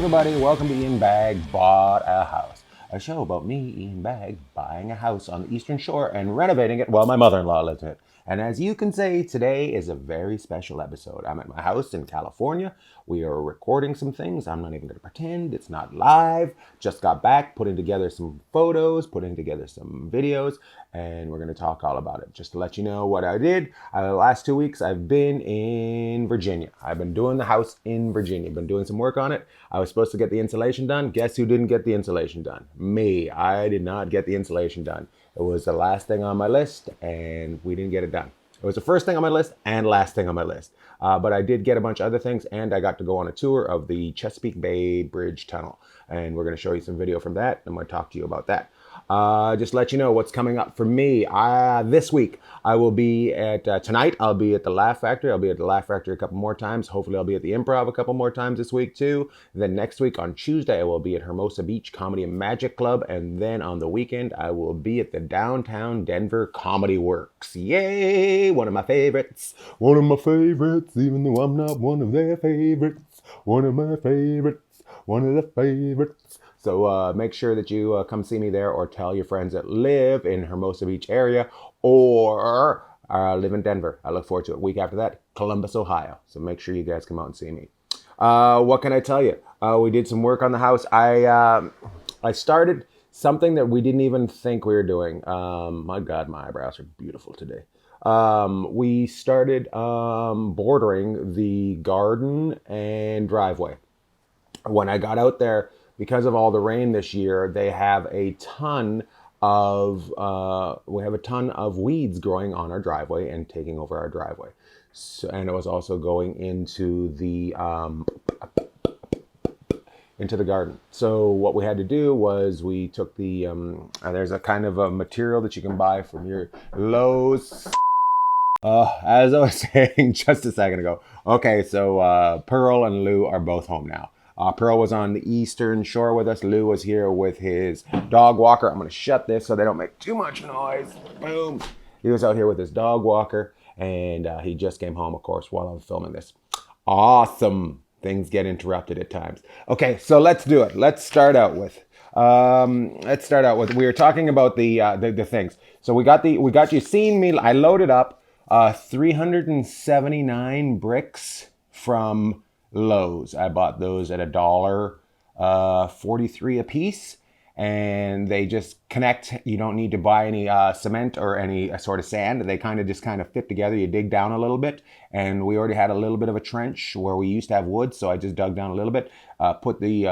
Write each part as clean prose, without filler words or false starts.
everybody, welcome to Ian Bagg Bought a House, a show about me, Ian Bagg, buying a house on the Eastern Shore and renovating it while my mother-in-law lives in it. And as you can see, today is a very special episode. I'm at my house in California. We are recording some things. I'm not even going to pretend it's not live. Just got back, putting together some photos, putting together some videos, and we're going to talk all about it. Just to let you know what I did, the last 2 weeks I've been in Virginia. I've been doing the house in Virginia. Been doing some work on it. I was supposed to get the insulation done. Guess who didn't get the insulation done? Me. I did not get the insulation done. It was the last thing on my list, and we didn't get it done. It was the first thing on my list and last thing on my list. But I did get a bunch of other things, and I got to go on a tour of the Chesapeake Bay Bridge Tunnel. And we're going to show you some video from that. I'm going to talk to you about that. Just let you know what's coming up for me. This week, I will be at, tonight, I'll be at the Laugh Factory. I'll be at the Laugh Factory a couple more times. Hopefully, I'll be at the Improv a couple more times this week, too. Then next week on Tuesday, I will be at Hermosa Beach Comedy and Magic Club. And then on the weekend, I will be at the Downtown Denver Comedy Works. Yay! One of my favorites. One of my favorites, even though I'm not one of their favorites. One of my favorites. One of the favorites. So make sure that you come see me there, or tell your friends that live in Hermosa Beach area or live in Denver. I look forward to it. Week after that, Columbus, Ohio. So make sure you guys come out and see me. What can I tell you? We did some work on the house. I started something that we didn't even think we were doing. My God, my eyebrows are beautiful today. We started bordering the garden and driveway. When I got out there, because of all the rain this year, they have a ton of weeds growing on our driveway and taking over our driveway. So, and it was also going into the garden. So what we had to do was we took the there's a kind of a material that you can buy from your Lowe's. As I was saying just a second ago. Okay, so Pearl and Lou are both home now. Pearl was on the Eastern Shore with us. Lou was here with his dog walker. I'm going to shut this so they don't make too much noise. Boom. He was out here with his dog walker, and he just came home, of course, while I was filming this. Awesome. Things get interrupted at times. Okay, so let's do it. Let's start out with. We were talking about the things. So we got you seeing me. I loaded up 379 bricks from Lowe's. I bought those at $1.43 a piece, and they just connect. You don't need to buy any cement or any sort of sand. They kind of fit together. You dig down a little bit, and we already had a little bit of a trench where we used to have wood, so I just dug down a little bit, put the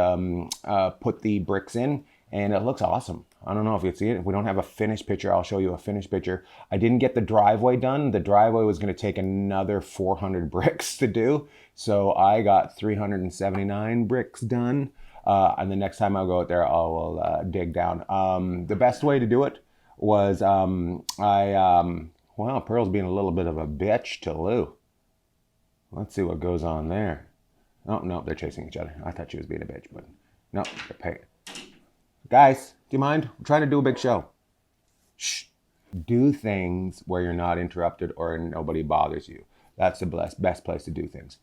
bricks in, and it looks awesome. I don't know if you see it. If we don't have a finished picture, I'll show you a finished picture. I didn't get the driveway done. The driveway was going to take another 400 bricks to do. So I got 379 bricks done. And the next time I go out there, I will dig down. The best way to do it was, Pearl's being a little bit of a bitch to Lou. Let's see what goes on there. Oh, no, they're chasing each other. I thought she was being a bitch, but no, they're paying. Guys, do you mind? I'm trying to do a big show. Shh. Do things where you're not interrupted or nobody bothers you. That's the best place to do things.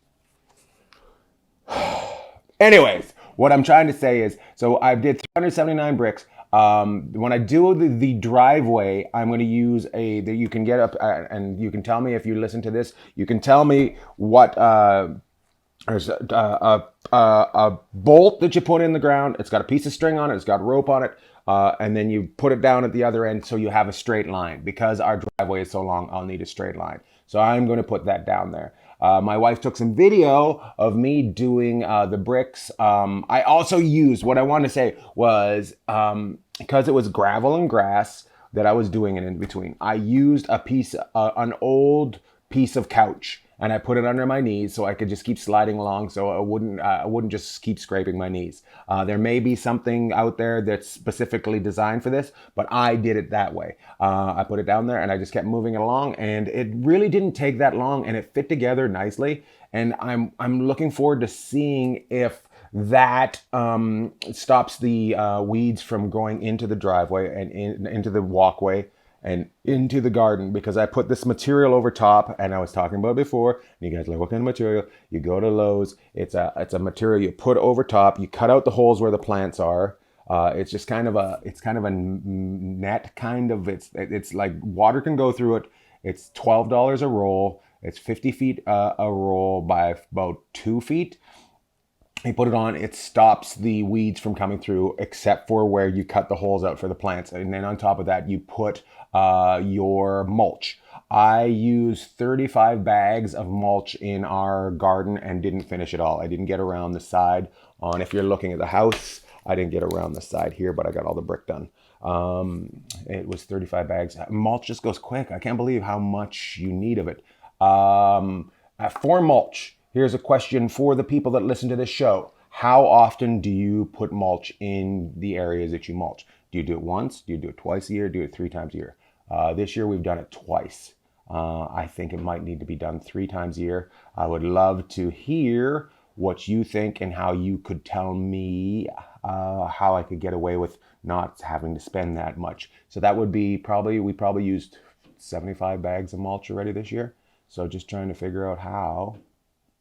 Anyways, what I'm trying to say is, so I did 379 bricks. When I do the driveway, I'm going to use you can get up, and you can tell me if you listen to this, you can tell me what, there's a bolt that you put in the ground. It's got a piece of string on it. It's got rope on it. And then you put it down at the other end so you have a straight line. Because our driveway is so long, I'll need a straight line. So I'm going to put that down there. My wife took some video of me doing the bricks. I also used, what I wanted to say was, because it was gravel and grass that I was doing it in between, I used an old piece of couch, and I put it under my knees so I could just keep sliding along, so I wouldn't just keep scraping my knees. There may be something out there that's specifically designed for this, but I did it that way. I put it down there, and I just kept moving it along, and it really didn't take that long, and it fit together nicely. And I'm looking forward to seeing if that stops the weeds from going into the driveway and into the walkway. and into the garden because I put this material over top, and I was talking about it before. And you guys are like, what kind of material? You go to Lowe's. It's a material you put over top. You cut out the holes where the plants are. It's just kind of a net kind of. It's like water can go through it. It's $12 a roll. It's 50 feet a roll by about 2 feet. You put it on, it stops the weeds from coming through, except for where you cut the holes out for the plants. And then on top of that, you put your mulch. I used 35 bags of mulch in our garden and didn't finish it all. I didn't get around the side on, if you're looking at the house, I didn't get around the side here, but I got all the brick done. It was 35 bags. Mulch just goes quick. I can't believe how much you need of it. For mulch, here's a question for the people that listen to this show. How often do you put mulch in the areas that you mulch? Do you do it once? Do you do it twice a year? Do you do it 3 times a year? This year we've done it twice. I think it might need to be done 3 times a year. I would love to hear what you think and how you could tell me how I could get away with not having to spend that much. So that would be we probably used 75 bags of mulch already this year. So just trying to figure out how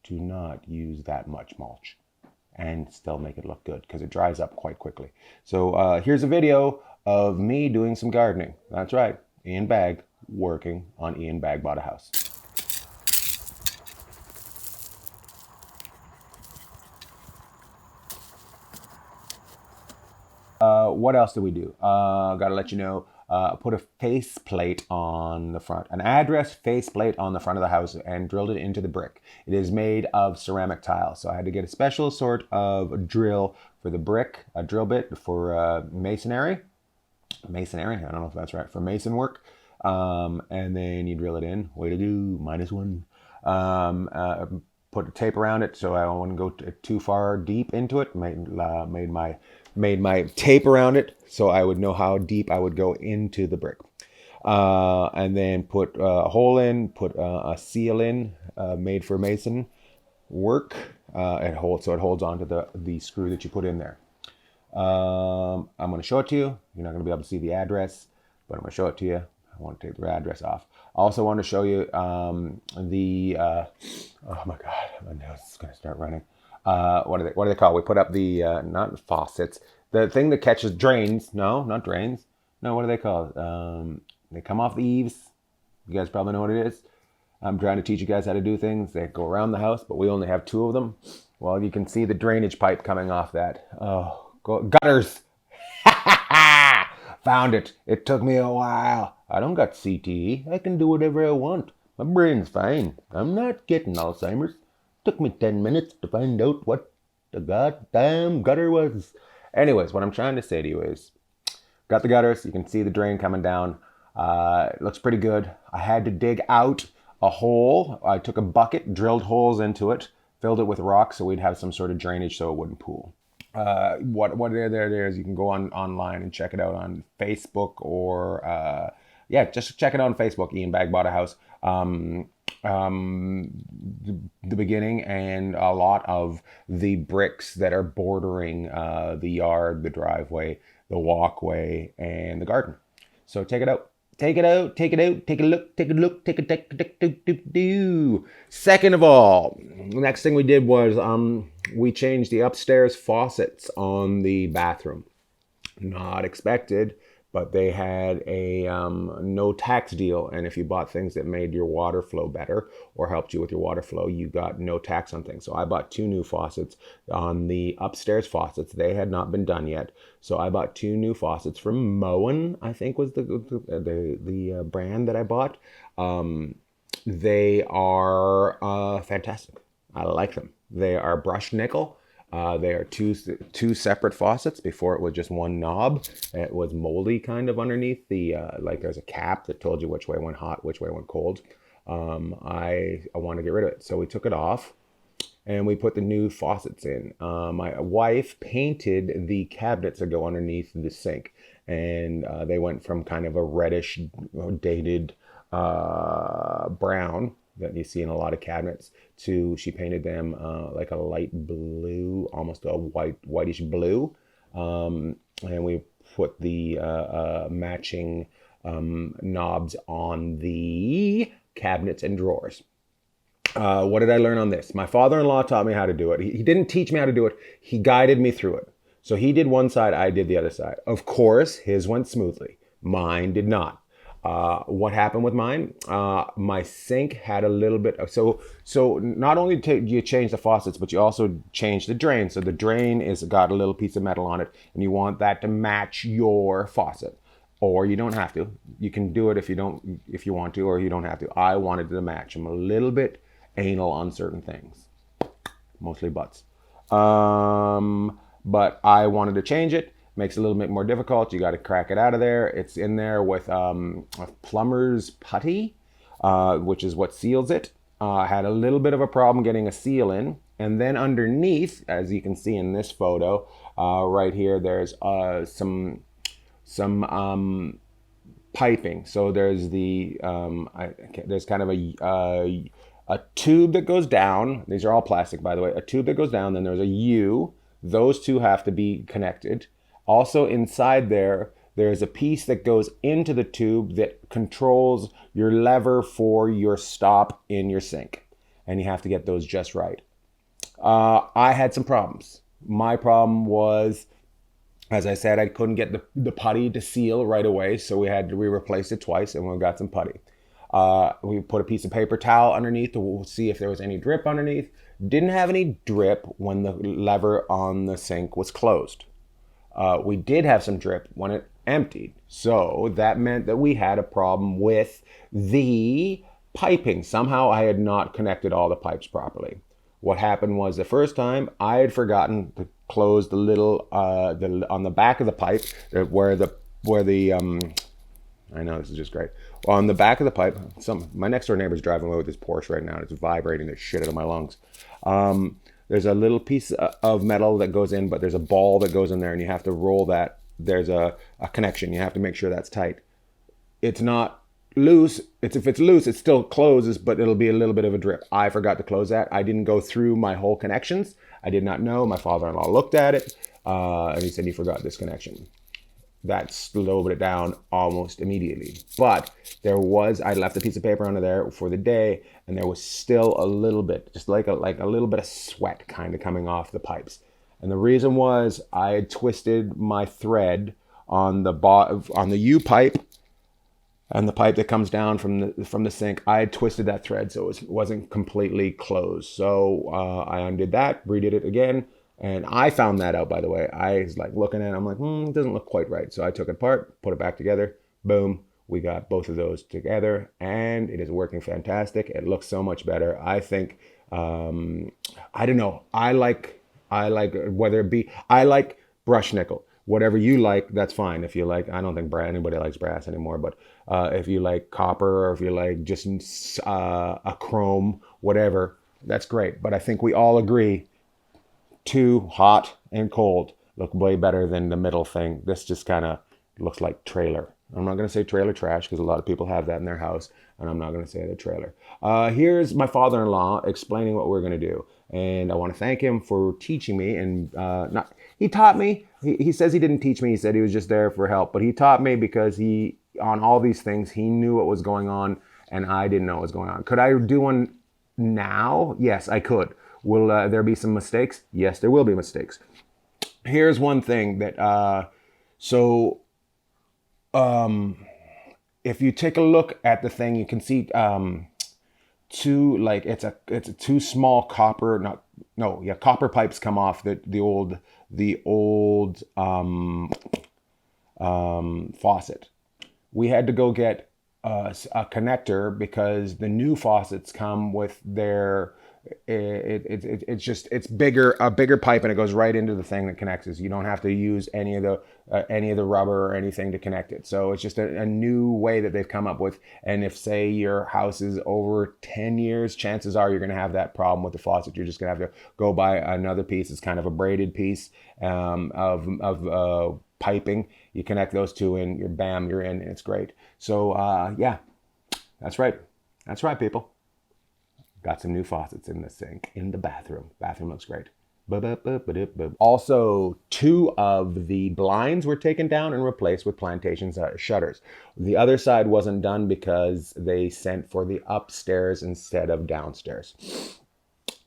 to not use that much mulch and still make it look good because it dries up quite quickly. So here's a video of me doing some gardening. That's right, Ian Bagg working on Ian Bagg Bought a House. What else did we do? Gotta let you know, put a faceplate on the front, an address faceplate on the front of the house and drilled it into the brick. It is made of ceramic tile. So I had to get a special sort of drill for the brick, a drill bit for masonry. I don't know if that's right, for mason work. And then you drill it in. Way to do, -1. Put a tape around it so I wouldn't go too far deep into it. Made my tape around it so I would know how deep I would go into the brick. And then put a hole in, put a seal in, made for mason work. It holds onto the screw that you put in there. I'm going to show it to you. You're not going to be able to see the address, but I'm going to show it to you. I want to take the address off. I also want to show you oh my God, my nose is going to start running. What are they called? We put up the, not faucets, the thing that catches drains. No, not drains. No, what are they called? They come off the eaves. You guys probably know what it is. I'm trying to teach you guys how to do things. They go around the house, but we only have 2 of them. Well, you can see the drainage pipe coming off that. Oh, gutters. Found it. It took me a while. I don't got CTE. I can do whatever I want. My brain's fine. I'm not getting Alzheimer's. Took me 10 minutes to find out what the goddamn gutter was. Anyways, what I'm trying to say to you is, got the gutters. You can see the drain coming down. It looks pretty good. I had to dig out a hole. I took a bucket, drilled holes into it, filled it with rocks so we'd have some sort of drainage so it wouldn't pool. What there is, you can go online and check it out on Facebook or just check it out on Facebook. Ian Bagg Bought a House. The beginning and a lot of the bricks that are bordering the yard, the driveway, the walkway, and the garden. So take it out. Take it out, take a look. Second of all, the next thing we did was we changed the upstairs faucets on the bathroom. Not expected, but they had a no tax deal. And if you bought things that made your water flow better or helped you with your water flow, you got no tax on things. So I bought 2 new faucets on the upstairs faucets. They had not been done yet. So I bought 2 new faucets from Moen, I think was the brand that I bought. They are fantastic. I like them. They are brushed nickel. They are two separate faucets. Before it was just one knob. It was moldy kind of underneath the like there's a cap that told you which way went hot, which way went cold. I want to get rid of it, so we took it off and we put the new faucets in. My wife painted the cabinets that go underneath the sink, and they went from kind of a reddish, dated brown that you see in a lot of cabinets to, she painted them like a light blue, almost a whitish blue. And we put the matching knobs on the cabinets and drawers. What did I learn on this? My father-in-law taught me how to do it. He didn't teach me how to do it. He guided me through it. So he did one side, I did the other side. Of course, his went smoothly. Mine did not. What happened with mine? My sink had a little bit of, so not only do you change the faucets, but you also change the drain. So the drain is got a little piece of metal on it, and you want that to match your faucet. Or you don't have to. You can do it if you want to, or you don't have to. I wanted to match. I'm a little bit anal on certain things, mostly butts. But I wanted to change it. Makes it a little bit more difficult. You got to crack it out of there. It's in there with a plumber's putty, which is what seals it. I had a little bit of a problem getting a seal in. And then underneath, as you can see in this photo, right here, there's some piping. So there's there's kind of a tube that goes down. These are all plastic, by the way. A tube that goes down. Then there's a U. Those two have to be connected. Also inside there's a piece that goes into the tube that controls your lever for your stop in your sink. And you have to get those just right. I had some problems. My problem was, as I said, I couldn't get the putty to seal right away. So we replaced it twice and we got some putty. We put a piece of paper towel underneath to see if there was any drip underneath. Didn't have any drip when the lever on the sink was closed. We did have some drip when it emptied. So that meant that we had a problem with the piping. Somehow I had not connected all the pipes properly. What happened was the first time I had forgotten to close the little on the back of the pipe where the I know this is just great. On the back of the pipe, my next door neighbor's driving away with his Porsche right now, and it's vibrating the shit out of my lungs. There's a little piece of metal that goes in, but there's a ball that goes in there, and you have to roll that. There's a connection. You have to make sure that's tight. It's not loose. If it's loose, it still closes, but it'll be a little bit of a drip. I forgot to close that. I didn't go through my whole connections. I did not know. My father-in-law looked at it, and he said, "You forgot this connection." That slowed it down almost immediately. But I left a piece of paper under there for the day, and there was still a little bit, just like a little bit of sweat kind of coming off the pipes. And the reason was I had twisted my thread on the U pipe and the pipe that comes down from the sink. I had twisted that thread so it wasn't completely closed. So I undid that, redid it again. And I found that out, by the way. I was like looking at it, I'm like, it doesn't look quite right. So I took it apart, put it back together. Boom, we got both of those together, and it is working fantastic. It looks so much better. I think, I don't know. I like brush nickel. Whatever you like, that's fine. If you like, I don't think anybody likes brass anymore, but if you like copper, or if you like just a chrome, whatever, that's great. But I think we all agree, too hot and cold look way better than the middle thing. This just kind of looks like trailer. I'm not going to say trailer trash because a lot of people have that in their house, and I'm not going to say the trailer. Here's my father-in-law explaining what we're going to do, and I want to thank him for teaching me. And he taught me. He says he didn't teach me. He said he was just there for help, but he taught me because on all these things, he knew what was going on, and I didn't know what was going on. Could I do one now? Yes, I could. Will there be some mistakes? Yes, there will be mistakes. Here's one thing that, if you take a look at the thing, you can see it's a two small copper, copper pipes come off the old faucet. We had to go get a connector because the new faucets come with their it's bigger, a bigger pipe, and it goes right into the thing that connects it. You don't have to use any of the rubber or anything to connect it. So it's just a new way that they've come up with. And if, say, your house is over 10 years, chances are you're going to have that problem with the faucet. You're just going to have to go buy another piece. It's kind of a braided piece of piping. You connect those two and you're in, and it's great. So yeah, that's right. That's right, people. Got some new faucets in the sink, in the bathroom. Bathroom looks great. Also, two of the blinds were taken down and replaced with plantation shutters. The other side wasn't done because they sent for the upstairs instead of downstairs.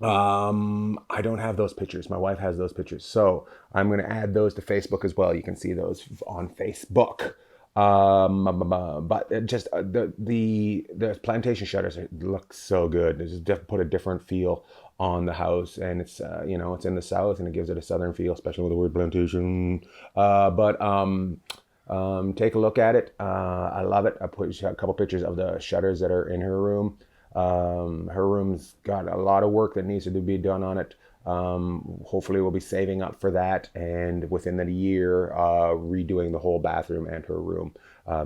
I don't have those pictures. My wife has those pictures. So I'm going to add those to Facebook as well. You can see those on Facebook. But just the plantation shutters look so good. It just put a different feel on the house, and it's it's in the south, and it gives it a southern feel, especially with the word plantation. But take a look at it. I love it. I put a couple pictures of the shutters that are in her room. Her room's got a lot of work that needs to be done on it. Hopefully we'll be saving up for that, and within the year, redoing the whole bathroom and her room,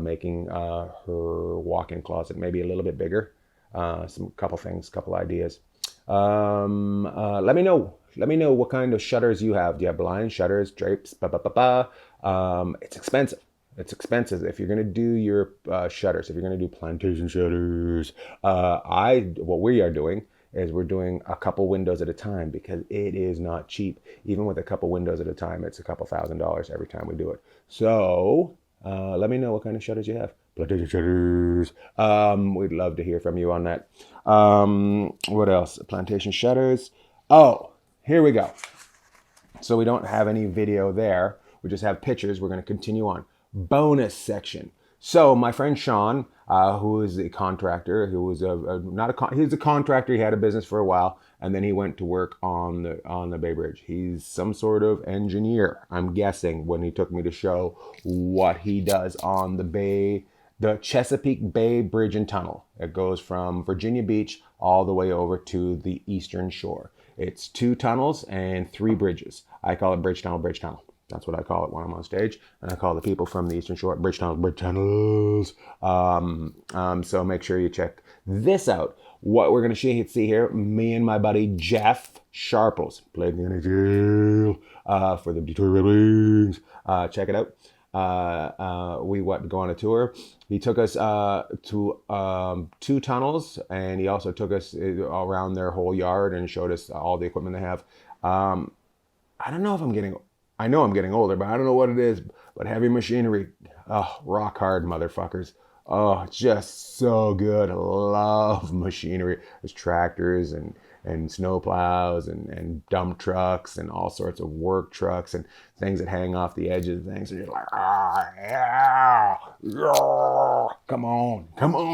making her walk-in closet maybe a little bit bigger. Couple ideas. Let me know. Let me know what kind of shutters you have. Do you have blinds, shutters, drapes? It's expensive. It's expensive if you're going to do your shutters. If you're going to do plantation shutters, what we are doing is we're doing a couple windows at a time because it is not cheap. Even with a couple windows at a time, it's a couple $1,000s every time we do it. So let me know what kind of shutters you have. Plantation shutters. We'd love to hear from you on that. What else? Plantation shutters. Oh, here we go. So we don't have any video there. We just have pictures. We're going to continue on. Bonus section. So my friend Sean, who is a contractor, who was he's a contractor. He had a business for a while, and then he went to work on the Bay Bridge. He's some sort of engineer, I'm guessing, when he took me to show what he does on the Chesapeake Bay Bridge and Tunnel. It goes from Virginia Beach all the way over to the Eastern Shore. It's 2 tunnels and 3 bridges. I call it bridge tunnel, bridge tunnel. That's what I call it when I'm on stage. And I call the people from the Eastern Shore bridge tunnels, bridge tunnels. So make sure you check this out. What we're going to see here, me and my buddy Jeff Sharples played in the NHL for the Detroit Red Wings. Check it out. We went to go on a tour. He took us to 2 tunnels, and he also took us around their whole yard and showed us all the equipment they have. I don't know if I know I'm getting older, but I don't know what it is. But heavy machinery, rock hard, motherfuckers. Oh, just so good. I love machinery. There's tractors and snow plows and dump trucks and all sorts of work trucks and things that hang off the edges of things. And you're like, yeah, come on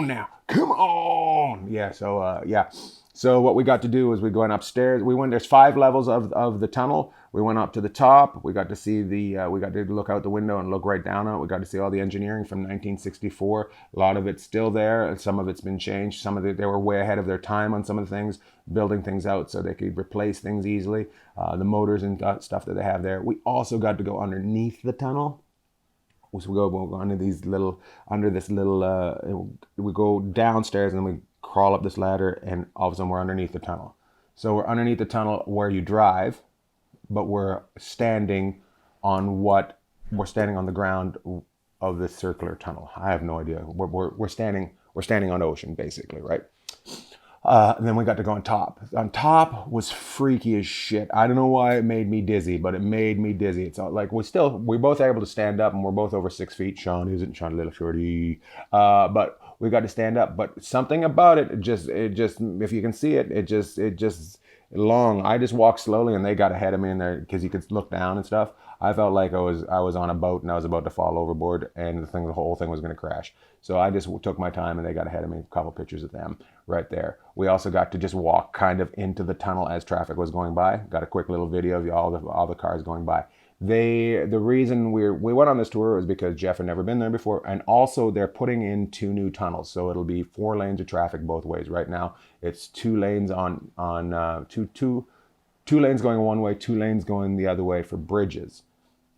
now, come on. Yeah, So what we got to do is we went upstairs. There's 5 levels of the tunnel. We went up to the top. We got to see we got to look out the window and look right down on it. We got to see all the engineering from 1964. A lot of it's still there. Some of it's been changed. They were way ahead of their time on some of the things, building things out so they could replace things easily. The motors and stuff that they have there. We also got to go underneath the tunnel. So we go under this little, we go downstairs and then we crawl up this ladder, and all of a sudden we're underneath the tunnel. So we're underneath the tunnel where you drive, but we're standing on the ground of this circular tunnel. I have no idea. We're standing on ocean basically, right? And then we got to go on top. On top was freaky as shit. I don't know why it made me dizzy, but it made me dizzy. It's like we're both able to stand up, and we're both over 6 feet. Sean isn't. Sean a little shorty, but we got to stand up. But something about it just if you can see it, it just long. I just walked slowly, and they got ahead of me in there because you could look down and stuff. I felt like I was on a boat and I was about to fall overboard, and the whole thing was going to crash. So I just took my time, and they got ahead of me. A couple pictures of them right there. We also got to just walk kind of into the tunnel as traffic was going by. Got a quick little video of all the cars going by. The reason we went on this tour was because Jeff had never been there before, and also they're putting in 2 new tunnels, so it'll be 4 lanes of traffic both ways. Right now, it's 2 lanes two lanes going one way, 2 lanes going the other way for bridges.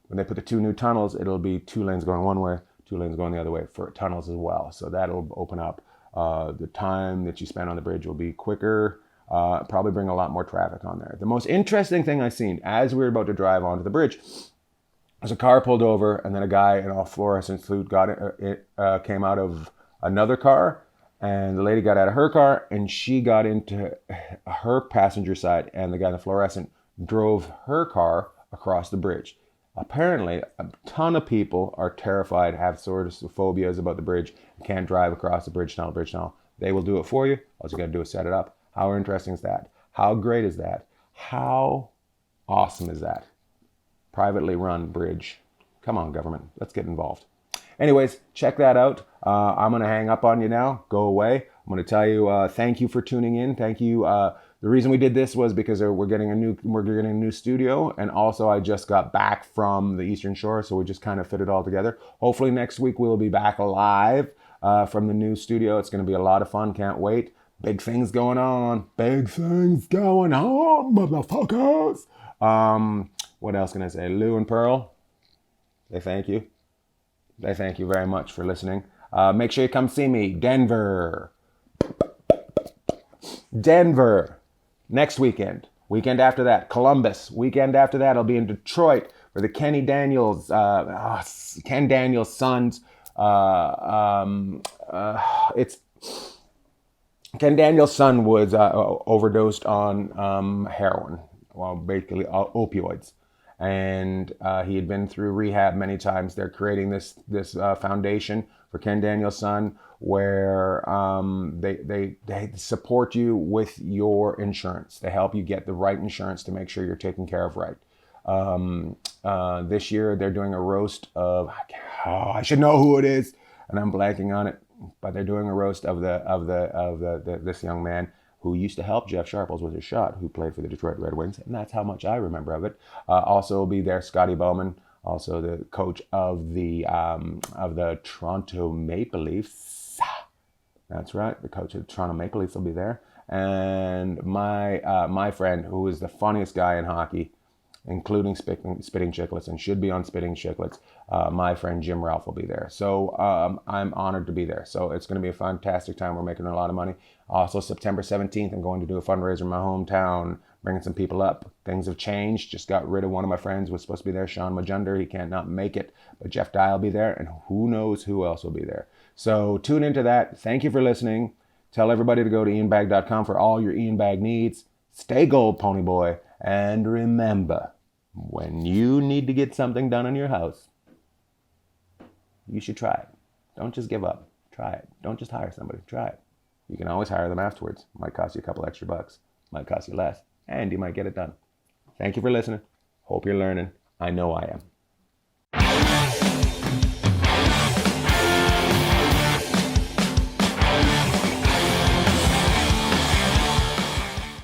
When they put the 2 new tunnels, it'll be 2 lanes going one way, 2 lanes going the other way for tunnels as well. So that'll open up. The time that you spend on the bridge will be quicker. Probably bring a lot more traffic on there. The most interesting thing I've seen as we were about to drive onto the bridge was a car pulled over, and then a guy in a fluorescent suit came out of another car, and the lady got out of her car, and she got into her passenger side, and the guy in the fluorescent drove her car across the bridge. Apparently, a ton of people are terrified, have sort of phobias about the bridge, can't drive across the bridge tunnel. They will do it for you. All you got to do is set it up. How interesting is that? How great is that? How awesome is that? Privately run bridge. Come on, government. Let's get involved. Anyways, check that out. I'm going to hang up on you now. Go away. I'm going to tell you thank you for tuning in. Thank you. The reason we did this was because we're getting a new studio, and also I just got back from the Eastern Shore, so we just kind of fit it all together. Hopefully next week we'll be back live from the new studio. It's going to be a lot of fun. Can't wait. Big things going on. Big things going on, motherfuckers. What else can I say? Lou and Pearl, they thank you. They thank you very much for listening. Make sure you come see me. Denver. Next weekend. Weekend after that, Columbus. Weekend after that, I'll be in Detroit for the Ken Daniels son's. It's Ken Daniels' son was overdosed on heroin, well, basically opioids. And he had been through rehab many times. They're creating this foundation for Ken Daniels' son, where they support you with your insurance. They help you get the right insurance to make sure you're taken care of right. This year they're doing a roast of, I should know who it is, and I'm blanking on it, but they're doing a roast of this young man who used to help Jeff Sharples with his shot, who played for the Detroit Red Wings, and that's how much I remember of it. Also will be there Scotty Bowman, also the coach of the Toronto Maple Leafs. That's right, the coach of the Toronto Maple Leafs will be there, and my friend, who is the funniest guy in hockey, including Spitting Chicklets, and should be on Spitting Chicklets. My friend Jim Ralph will be there. So I'm honored to be there. So it's going to be a fantastic time. We're making a lot of money. Also, September 17th, I'm going to do a fundraiser in my hometown, bringing some people up. Things have changed. Just got rid of one of my friends who was supposed to be there, Sean Majunder. He can't not make it. But Jeff Dye will be there, and who knows who else will be there. So tune into that. Thank you for listening. Tell everybody to go to ianbagg.com for all your Ian Bagg needs. Stay gold, pony boy. And remember, when you need to get something done in your house, you should try it. Don't just give up. Try it. Don't just hire somebody. Try it. You can always hire them afterwards. Might cost you a couple extra bucks. Might cost you less. And you might get it done. Thank you for listening. Hope you're learning. I know I am.